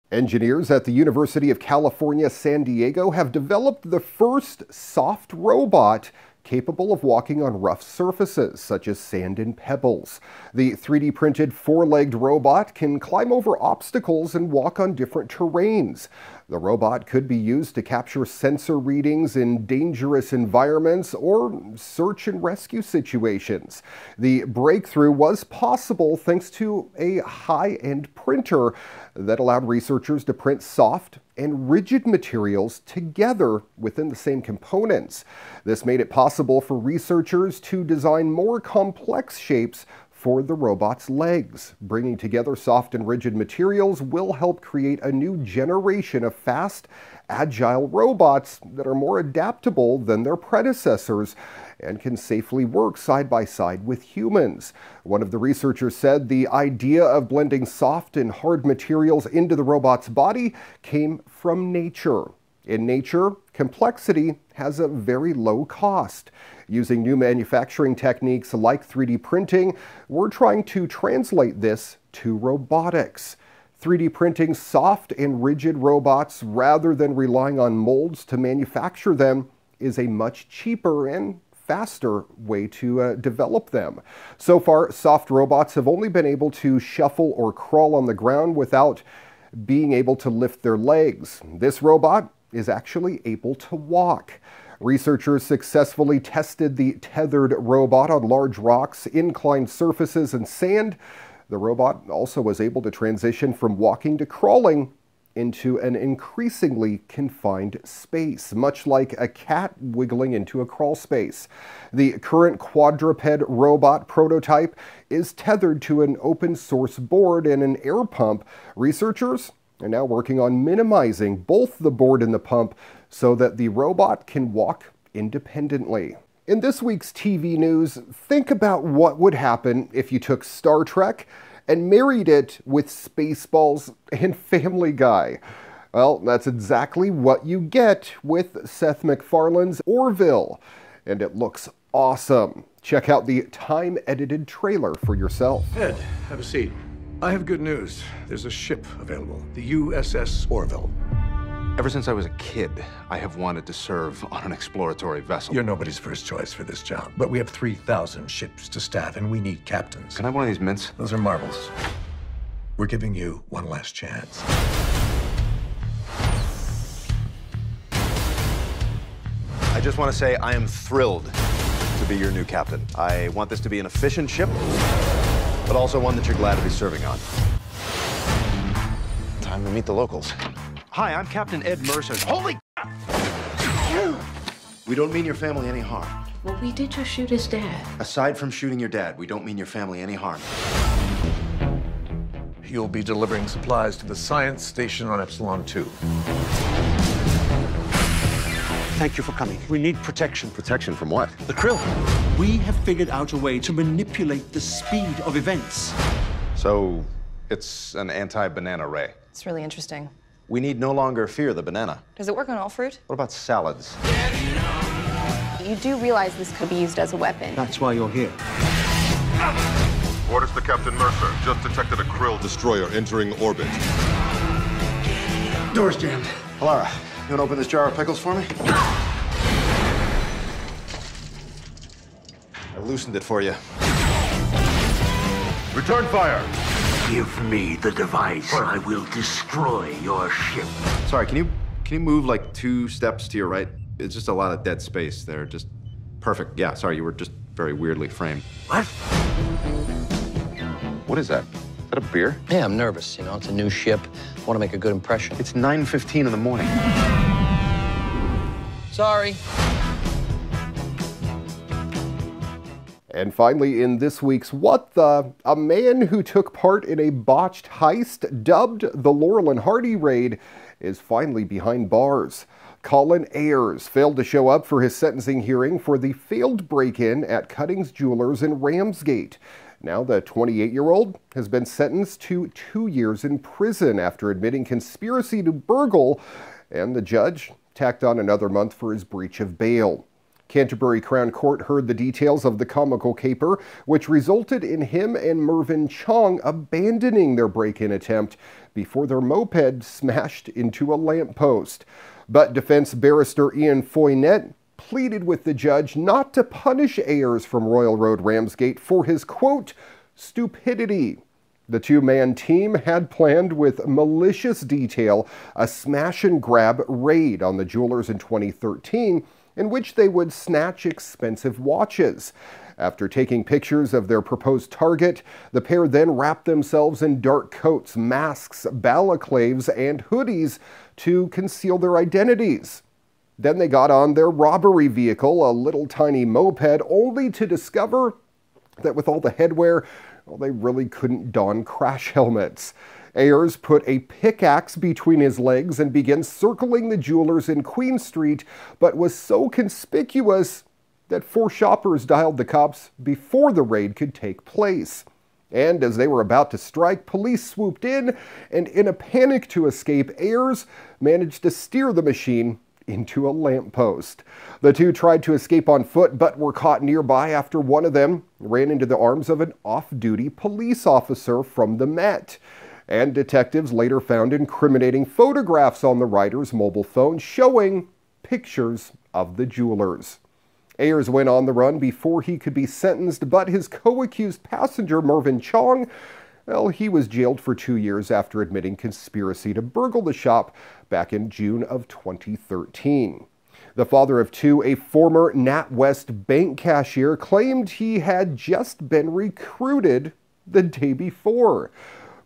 Engineers at the University of California, San Diego have developed the first soft robot capable of walking on rough surfaces, such as sand and pebbles. The 3D printed four-legged robot can climb over obstacles and walk on different terrains. The robot could be used to capture sensor readings in dangerous environments or search and rescue situations. The breakthrough was possible thanks to a high-end printer that allowed researchers to print soft and rigid materials together within the same components. This made it possible for researchers to design more complex shapes for the robot's legs. Bringing together soft and rigid materials will help create a new generation of fast, agile robots that are more adaptable than their predecessors and can safely work side by side with humans. One of the researchers said the idea of blending soft and hard materials into the robot's body came from nature. In nature, complexity has a very low cost. Using new manufacturing techniques like 3D printing, we're trying to translate this to robotics. 3D printing soft and rigid robots rather than relying on molds to manufacture them is a much cheaper and faster way to develop them. So far, soft robots have only been able to shuffle or crawl on the ground without being able to lift their legs. This robot is actually able to walk. Researchers successfully tested the tethered robot on large rocks, inclined surfaces, and sand. The robot also was able to transition from walking to crawling into an increasingly confined space, much like a cat wiggling into a crawl space. The current quadruped robot prototype is tethered to an open source board and an air pump. Researchers are now working on minimizing both the board and the pump so that the robot can walk independently. In this week's TV news, think about what would happen if you took Star Trek and married it with Spaceballs and Family Guy. Well, that's exactly what you get with Seth MacFarlane's Orville, and it looks awesome. Check out the time-edited trailer for yourself. Ed, have a seat. I have good news. There's a ship available, the USS Orville. Ever since I was a kid, I have wanted to serve on an exploratory vessel. You're nobody's first choice for this job, but we have 3,000 ships to staff, and we need captains. Can I have one of these mints? Those are marbles. We're giving you one last chance. I just want to say I am thrilled to be your new captain. I want this to be an efficient ship, but also one that you're glad to be serving on. Time to meet the locals. Hi, I'm Captain Ed Mercer. Holy crap! We don't mean your family any harm. Well, we did just shoot his dad. Aside from shooting your dad, we don't mean your family any harm. You'll be delivering supplies to the science station on Epsilon 2. Thank you for coming. We need protection. Protection from what? The krill. We have figured out a way to manipulate the speed of events. So, it's an anti-banana ray. It's really interesting. We need no longer fear the banana. Does it work on all fruit? What about salads? You do realize this could be used as a weapon. That's why you're here. Orders to Captain Mercer. Just detected a krill destroyer entering orbit. Door's jammed. Alara, you want to open this jar of pickles for me? I loosened it for you. Return fire! Give me the device, or I will destroy your ship. Sorry, can you move like 2 steps to your right? It's just a lot of dead space there. Just perfect. Yeah, sorry, you were just very weirdly framed. What? What is that? Is that a beer? Yeah, I'm nervous. You know, it's a new ship. I want to make a good impression. It's 9:15 in the morning. Sorry. And finally, in this week's What The?, a man who took part in a botched heist dubbed the Laurel and Hardy raid is finally behind bars. Colin Ayers failed to show up for his sentencing hearing for the failed break-in at Cuttings Jewelers in Ramsgate. Now the 28-year-old has been sentenced to 2 years in prison after admitting conspiracy to burgle, and the judge tacked on another month for his breach of bail. Canterbury Crown Court heard the details of the comical caper, which resulted in him and Mervyn Chong abandoning their break-in attempt before their moped smashed into a lamppost. But defense barrister Ian Foynette pleaded with the judge not to punish Ayers from Royal Road Ramsgate for his, quote, stupidity. The two-man team had planned with malicious detail a smash-and-grab raid on the jewelers in 2013 in which they would snatch expensive watches. After taking pictures of their proposed target, the pair then wrapped themselves in dark coats, masks, balaclavas, and hoodies to conceal their identities. Then they got on their robbery vehicle, a little tiny moped, only to discover that with all the headwear, well, they really couldn't don crash helmets. Ayers put a pickaxe between his legs and began circling the jewelers in Queen Street, but was so conspicuous that 4 shoppers dialed the cops before the raid could take place. And as they were about to strike, police swooped in, and in a panic to escape, Ayers managed to steer the machine into a lamppost. The two tried to escape on foot, but were caught nearby after one of them ran into the arms of an off-duty police officer from the Met. And detectives later found incriminating photographs on the rider's mobile phone showing pictures of the jewelers. Ayers went on the run before he could be sentenced, but his co-accused passenger, Mervyn Chong, well, he was jailed for 2 years after admitting conspiracy to burgle the shop back in June of 2013. The father of 2, a former NatWest bank cashier, claimed he had just been recruited the day before.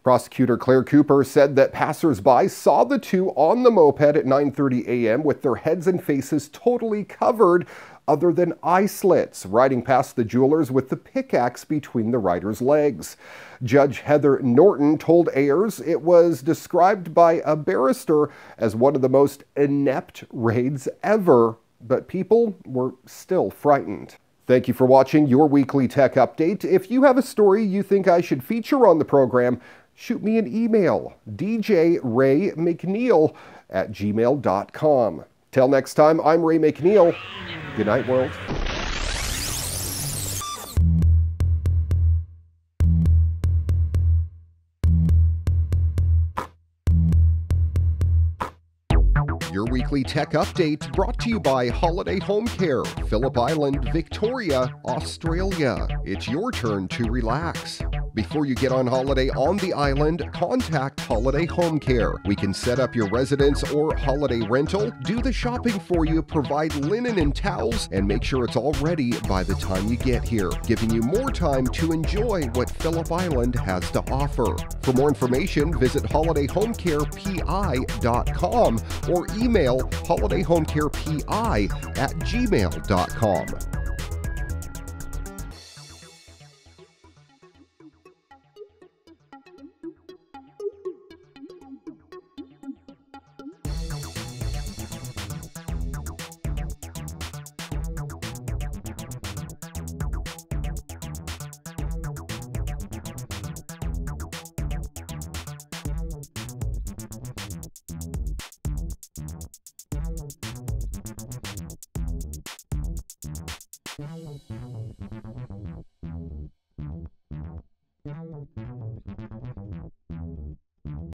Prosecutor Claire Cooper said that passers-by saw the two on the moped at 9:30 a.m. with their heads and faces totally covered other than eye slits, riding past the jewelers with the pickaxe between the rider's legs. Judge Heather Norton told Ayers it was described by a barrister as one of the most inept raids ever, but people were still frightened. Thank you for watching your weekly tech update. If you have a story you think I should feature on the program, shoot me an email, djraymcneil@gmail.com. Till next time, I'm Ray McNeil. Good night, world. Your weekly tech update brought to you by Holiday Home Care, Phillip Island, Victoria, Australia. It's your turn to relax. Before you get on holiday on the island, contact Holiday Home Care. We can set up your residence or holiday rental, do the shopping for you, provide linen and towels, and make sure it's all ready by the time you get here, giving you more time to enjoy what Phillip Island has to offer. For more information, visit holidayhomecarepi.com or email holidayhomecarepi@gmail.com. Thank you.